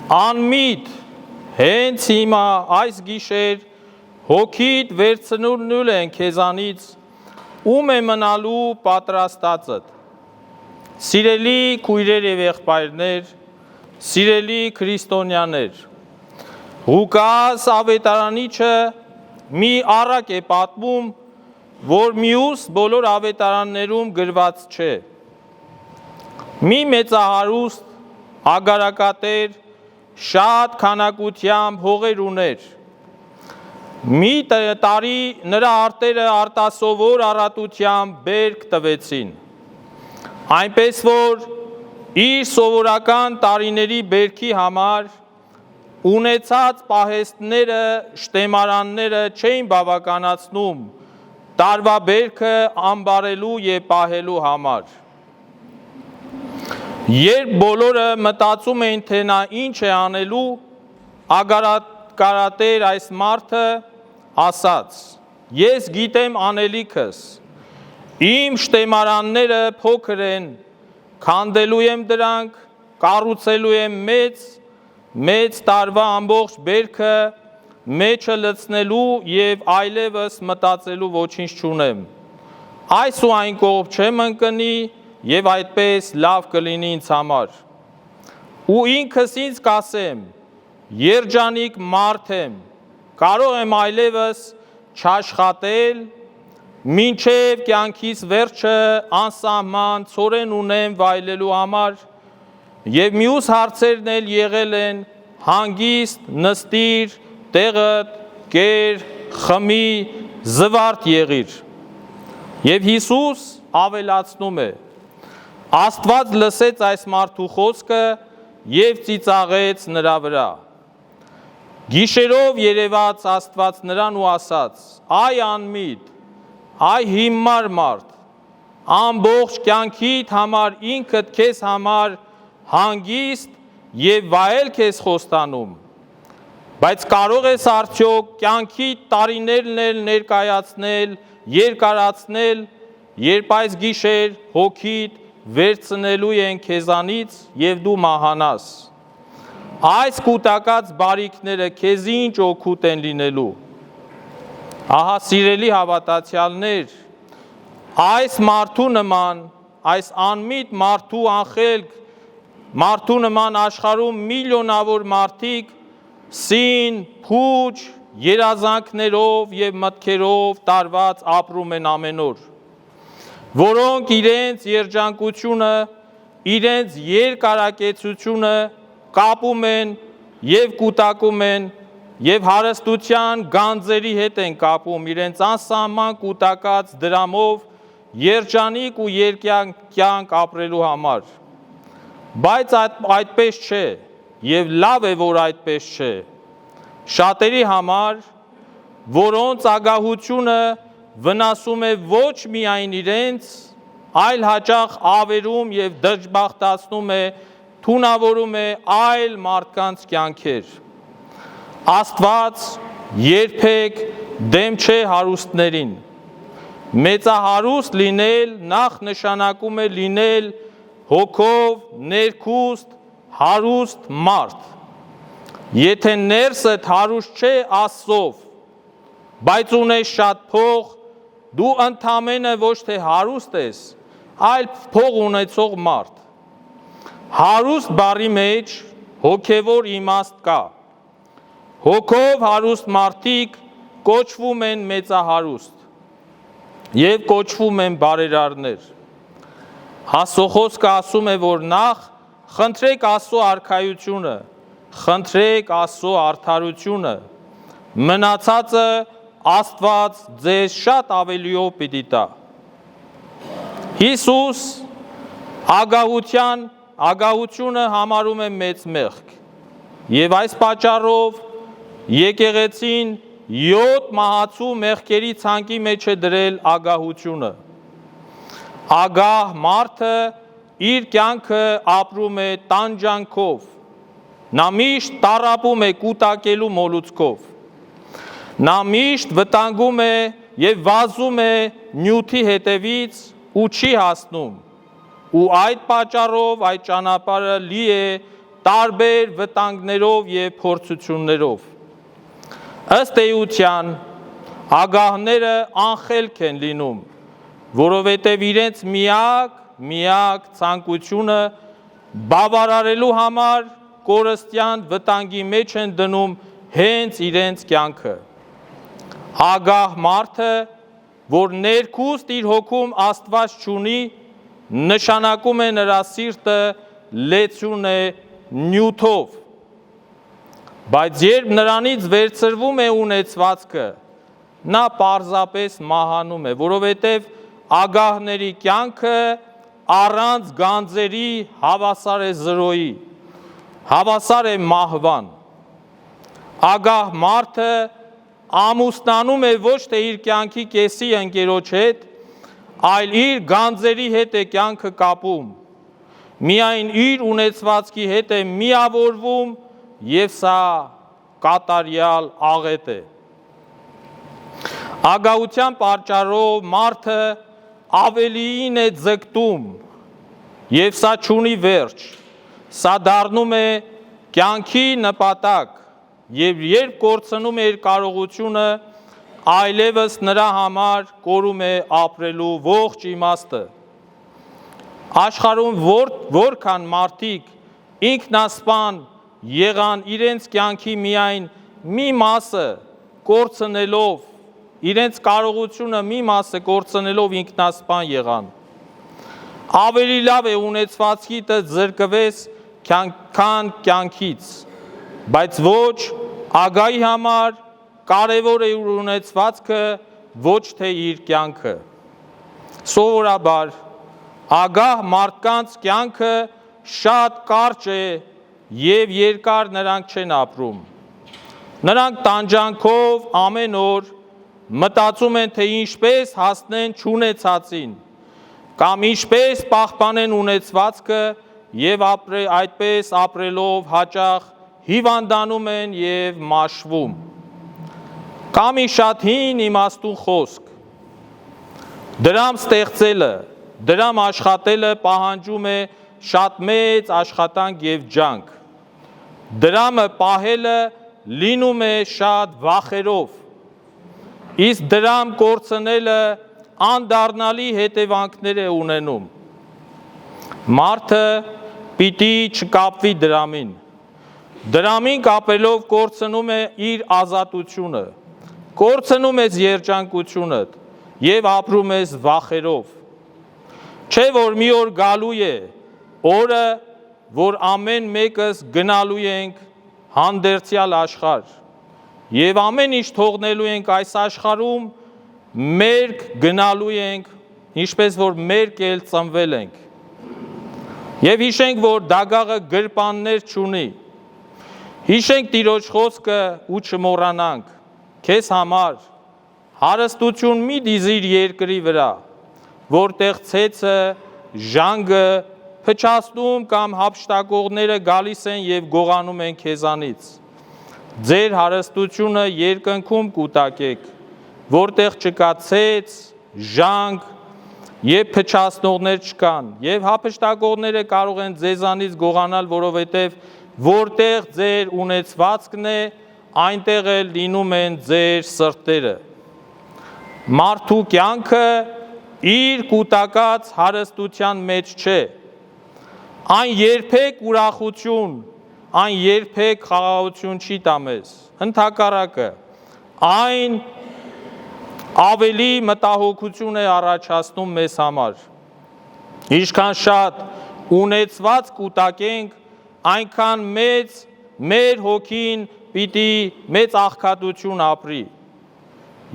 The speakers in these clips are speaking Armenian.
Անմիտ հենց հիմա այս գիշեր հոգիդ վերցնուլ են քեզանից, ում է մնալու պատրաստածդ։ Սիրելի քույրեր եւ եղբայրներ, սիրելի քրիստոնյաներ, Ղուկաս ավետարանիչը մի առակ է պատմում, որ մյուս բոլոր ավետարաններում գրված չէ։ Մի մեծահարուստ, ագարակատեր, շատ քանակությամբ հողեր ուներ։ Մի տարի նրա արտերը արտասովոր առատությամբ բերք տվեցին, այնպես որ իր սովորական տարիների բերքի համար ունեցած պահեստները, շտեմարանները չէին բավականացնում տարվա բերքը ամբարելու և պահելու համար։ Երբ բոլորը մտածում էին, թե նա ինչ է անելու, ագարակատեր այս մարդը ասաց. ես գիտեմ անելիքս, իմ շտեմարանները փոքր են, քանդելու եմ դրանք, կառուցելու եմ մեծ տարվա ամբողջ բերքը մեջը լցնելու և այլևս մտածելու ոչինչ չունեմ։ Այս ու այն կողմ չեմ ընկնի և այդպես լավ կլինի ինձ համար։ Ու ինքս ինձ կասեմ, երջանիկ մարդ եմ, կարող եմ այլևս չաշխատել, մինչև կյանքիս վերջը անսահման ցորեն ունեմ վայելելու համար, և մյուս հարցերն էլ եղել են հանգիստ, նստիր, տեղդ, կեր, խմի, զվարթ եղիր։ Եվ Հիսուս ավելացնում է. Աստված լսեց այս մարդու խոսքը և ծիծաղեց նրա վրա։ Գիշերով երևաց Աստված նրան ու ասաց. այ անմիտ, այ հիմար մարդ, ամբողջ կյանքիդ համար ինքդ քեզ համար հանգիստ և վայելք ես խոստանում, բայց կարող ես արդյոք կյանքիդ տարիներն էլ ներկայացնել, երկարացնել, երբ այս գիշեր հոգիդ վերցնելու են քեզանից և դու մահանաս։ Այս կուտակած բարիքները քեզ ինչ օգուտ են լինելու։ Ահա սիրելի հավատացյալներ, այս մարդու նման, այս անմիտ մարդու անխելք մարդու նման աշխարհում միլիոնավոր մարդիկ սին, փուչ, երազանքներով և մտքերով տարված ապրում են ամեն օր, որոնք իրենց երջանկությունը, իրենց երկարակեցությունը կապում են և կուտակում են և հարստության գանձերի հետ են կապում իրենց անսահման կուտակած դրամով երջանիկ ու երկյանք կյանք ապրելու համար։ Բայց այդպես չէ և լավ է, որ այդպես չէ։ Շատերի համար, որոնց ագահությունը վնասում է ոչ միայն իրենց, այլ հաճախ ավերում և դժբախտացնում է, թունավորում է այլ մարդկանց կյանքեր։ Աստված երբեք դեմ չէ հարուստներին։ Մեծահարուստ լինել նախ նշանակում է լինել հոգով ներքուստ, հարուստ մարդ։ Եթե ներսդ հարուստ չէ Աստծով, բայց ունես շատ փող, դու ընդամենը ոչ թե հարուստ ես, այլ փող ունեցող մարդ։ Հարուստ բառի մեջ հոգևոր իմաստ կա։ Հոգով հարուստ մարդիկ կոչվում են մեծահարուստ և կոչվում են բարերարներ։ Աստծո խոսքը ասում է, որ նախ խնդրեք Աստծո արքայությունը, խնդրեք Աստծո արդարությունը, մնացածը Աստված ձեզ շատ ավելիով պիտի տա։ Հիսուս ագահությունը համարում է մեծ մեղք և այս պատճառով եկեղեցին 7 մահացու մեղքերի ցանկի մեջ է դրել ագահությունը։ Ագահ մարդը իր կյանքը ապրում է տանջանքով, նա միշտ տառապում է կուտակելու մոլուցքով, նա միշտ վտանգում է և վազում է նյութի հետևից ու չի հասնում, ու այդ պատճառով այդ ճանապարհը լի է տարբեր վտանգներով եւ փորձություններով։ Ըստ էության ագահները անխելք են լինում, որովհետև իրենց միակ ցանկությունը բավարարելու համար կորստյան վտանգի մեջ են դնում հենց իրենց կյանքը։ Ագահ մարդը, որ ներքուստ իր հոգում Աստված չունի, նշանակում է նրա սիրտը լեցուն է նյութով, բայց երբ նրանից վերցրվում է ունեցվածքը, նա պարզապես մահանում է, որովհետև ագահների կյանքը առանց գանձերի հավասար է զրոյի, հավասար է մահվան։ Ագահ մարդը ամուսնանում է ոչ թե իր կյանքի կեսի ընկերոջ հետ, այլ իր գանձերի հետ է կյանքը կապում, միայն իր ունեցվածքի հետ է միավորվում և սա կատարյալ աղետ է։ Ագահության պատճառով մարդը ավելիին է ձգտում և սա չունի վերջ, սա դառնում է կյանքի նպատակ և երբ կորցնում է իր կարողությունը, այլևս նրա համար կորում է ապրելու ողջ իմաստը։ Աշխարհում որքան մարդիկ ինքնասպան եղան իրենց կյանքի միայն մի մասը կորցնելով, իրենց կարողությունը մի մասը կորցնելով ինքնասպան եղան։ Ավելի լավ է ունեցվածքիդ զրկվես քան կյանքից, բայց ոչ ագահի համար կարևոր է իր ունեցվածքը, ոչ թե իր կյանքը։ Սովորաբար ագահ մարդկանց կյանքը շատ կարճ է և երկար նրանք չեն ապրում։ Նրանք տանջանքով ամեն օր մտածում են, թե ինչպես հասնեն չունեցածին, կամ ինչպես պահպանեն ունեցվածքը և այդպես ապրելով հաճախ հիվանդանում են և մաշվում։ Կա մի շատ հին իմաստուն խոսք. դրամ ստեղծելը, դրամ աշխատելը պահանջում է շատ մեծ աշխատանք և ջանք։ Դրամը պահելը լինում է շատ վախերով, իսկ դրամ կորցնելը անդառնալի հետևանքներ է ունենում։ Մարդը պիտի չկապվի դրամին։ Դրամին կապելով կորցնում է իր ազատությունը, կորցնում ես երջանկությունդ և ապրում ես վախերով։ Չէ որ մի օր գալու է օրը, որ ամեն մեկս գնալու ենք հանդերձյալ աշխարհ և ամեն ինչ թողնելու ենք այս աշխարհում, մերկ գնալու ենք, ինչպես որ մերկ էլ ծնվել ենք։ Եվ հիշենք, որ դագաղը գրպաններ չունի։ Հիշենք Տիրոջ խոսքը ու չմոռանանք, քեզ համար հարստություն մի դիզիր երկրի վրա, որտեղ ցեցը, ժանգը, փչացնում կամ հափշտակողները գալիս են և գողանում են քեզանից։ Ձեր հարստությունը երկնքում կուտակեք, որտեղ չկա ցեց, ժանգ և փչացնողներ չկան, և հափշտակողները կարող են ձեզանից գողանալ, որովհետև որտեղ ձեր ունեցվածքն է, այնտեղ էլ լինում են ձեր սրտերը։ Մարդու կյանքը իր կուտակած հարստության մեջ չէ։ Այն երբեք ուրախություն, այն երբեք խաղաղություն չի տա մեզ։ Ընդհակառակը, այն ավելի մտահոգություն է առաջացնում մեզ համար։ Ինչքան շատ ունեցված կուտակենք, այնքան մեծ մեր հոգին պիտի մեծ աղքատություն ապրի։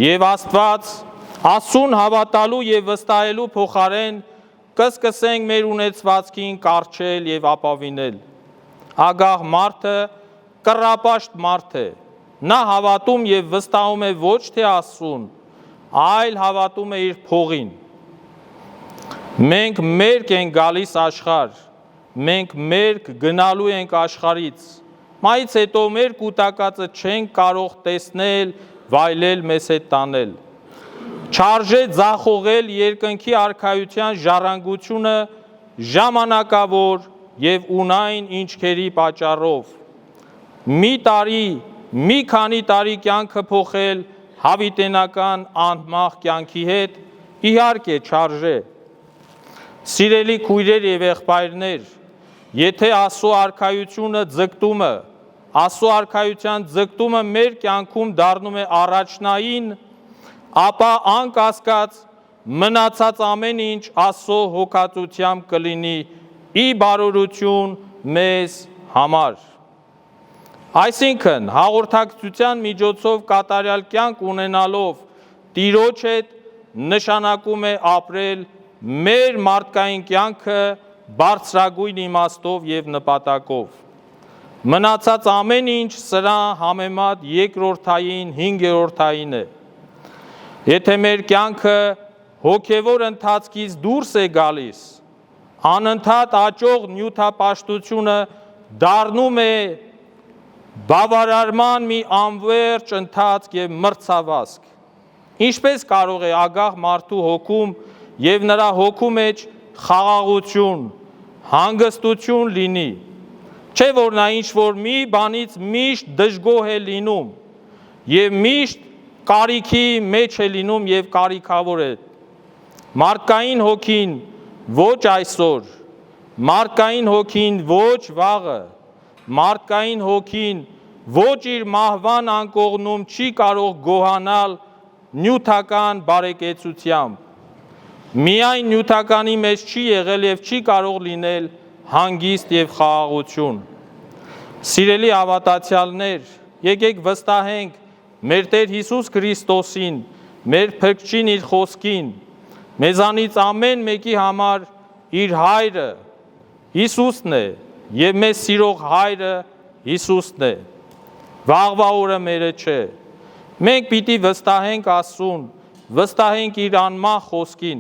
Եվ Աստված Աստծուն հավատալու և վստահելու փոխարեն կսկսենք մեր ունեցվածքին կառչել և ապավինել։ Ագահ մարդը կռապաշտ մարդ է։ Նա հավատում և վստահում է ոչ թե Աստծուն, այլ հավատում է իր փողին։ Մենք մերկ ենք գալիս աշխարհ, մենք մերկ գնալու ենք աշխարհից, մայից հետո մեր կուտակածը չենք կարող տեսնել, վայելել, մեզ հետ տանել։ Չարժե ձախողել երկնքի արքայության ժառանգությունը ժամանակավոր եւ ունայն ինչքերի պատճառով։ Մի քանի տարի կյանքը փոխել հավիտենական անմահ կյանքի հետ իհարկե չարժե։ Սիրելի քույրեր եւ եղբայրներ, եթե Աստծո արքայությունը ձգտումը, Աստծո արքայության ձգտումը մեր կյանքում դառնում է առաջնային, ապա անկասկած մնացած ամեն ինչ Աստծո հոգածությամբ կլինի ի բարօրություն մեզ համար։ Այսինքն, հաղորդակցության միջոցով կատարյալ կյանք ունենալով Տիրոջ հետ նշանակում է ապրել մեր մարդկային կյանքը բարձրագույն իմաստով եւ նպատակով։ Մնացած ամեն ինչ սրա համեմատ երկրորդային, հինգերորդային է։ Եթե մեր կյանքը հոգևոր ընթացքից դուրս է գալիս, անընդհատ աճող նյութապաշտությունը դառնում է բավարարման մի անվերջ ընթացք եւ մրցավազք։ Ինչպես կարող է ագահ մարդու հոգում եւ նրա հոգու մեջ խաղաղություն, հանգստություն լինի, չէ որ նա ինչ-որ մի բանից միշտ դժգոհ է լինում եւ միշտ կարիքի մեջ է լինում եւ կարիքավոր է։ Մարդկային հոգին ոչ այսօր, մարդկային հոգին ոչ վաղը, մարդկային հոգին ոչ իր մահվան անկողնում չի կարող գոհանալ նյութական բարեկեցությամբ։ Միայն նյութականի մեջ չի եղել եւ չի կարող լինել հանգիստ եւ խաղաղություն։ Սիրելի հավատացյալներ, եկեք վստահենք մեր Տեր Հիսուս Քրիստոսին, մեր Փրկչին իր խոսքին, մեզանից ամեն մեկի համար իր հայրը Հիսուսն է եւ մեզ սիրող հայրը Հիսուսն է։ Վաղվա օրը մերը չէ։ Մենք պիտի վստահենք Աստծուն, վստահենք իր անմահ խոսքին։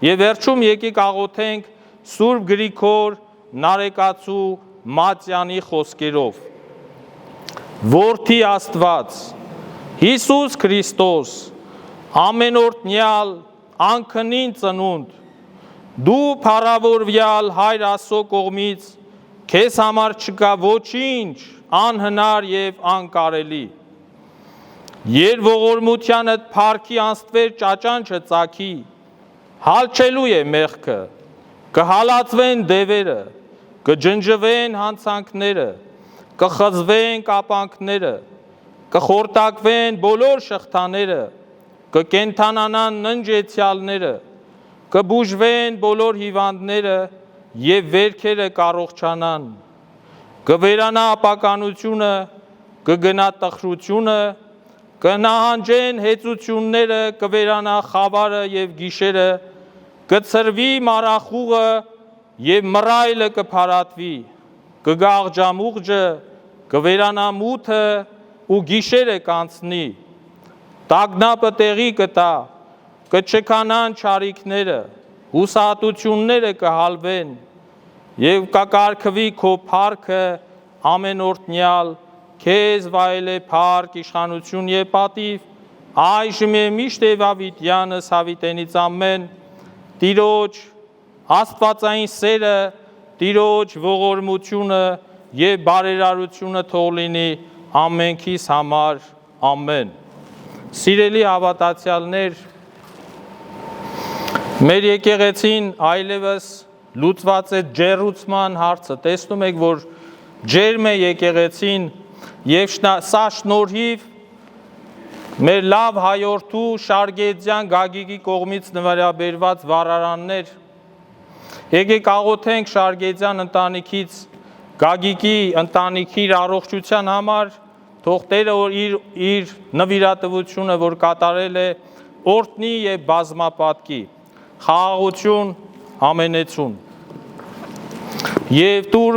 Եվ վերջում եկեք աղոթենք Սուրբ Գրիգոր Նարեկացու Մատյանի խոսքերով։ Որդի Աստված, Հիսուս Քրիստոս, ամենօրտնյալ, անքնին ծնունդ, դու փառավորվյալ Հայր Աստծո կողմից, քեզ համար չկա ոչինչ անհնար եւ անկարելի։ Երողորմությանդ փառքի անստվեր ճաճանչը ծագի, հալչելու է մեղքը, կհալածվեն դևերը, կջնջվեն հանցանքները, կխզվեն կապանքները, կխորտակվեն բոլոր շղթաները, կկենթանանան ննջեցյալները, կբուժվեն բոլոր հիվանդները եւ վերքերը կառողջանան, կվերանա ապականությունը, կգնա տխրությունը, կնահանջեն հեծությունները, կվերանա խավարը եւ գիշերը, կծրվի մարախուղը եւ մռայլը կփարատվի, կգա աղջամուղջը, կվերանա մութը ու գիշերը կանցնի, տագնապը տեղի կտա, կչքանան չարիքները, հուսահատությունները կհալվեն եւ կկարգվի քո փառքը ամենօրտնյալ, քեզ վայել է փառք, իշխանություն եւ պատիվ այժմ է միշտ եւ ավիտյանս հավիտենից ամեն։ Տիրոջ աստվածային սերը, Տիրոջ ողորմությունը եւ բարերարությունը թող լինի ամենքիս համար, ամեն։ Սիրելի հավատացյալներ, մեր եկեղեցին այլևս լուծված է ջեռուցման հարցը, տեսնում եք, որ ջերմ է եկեղեցին եւ սա շնորհիվ մեր լավ հայորդու Շարգեձյան Գագիկի կողմից նվիրաբերված վառարաններ։ Եկեք աղոթենք Շարգեձյան ընտանիքից, Գագիկի ընտանիքի առողջության համար, թող Տերը իր նվիրատվությունը, որ կատարել է, օրհնի եւ բազմապատկի։ Խաղաղություն, ամենեցուն։ Եվ տուր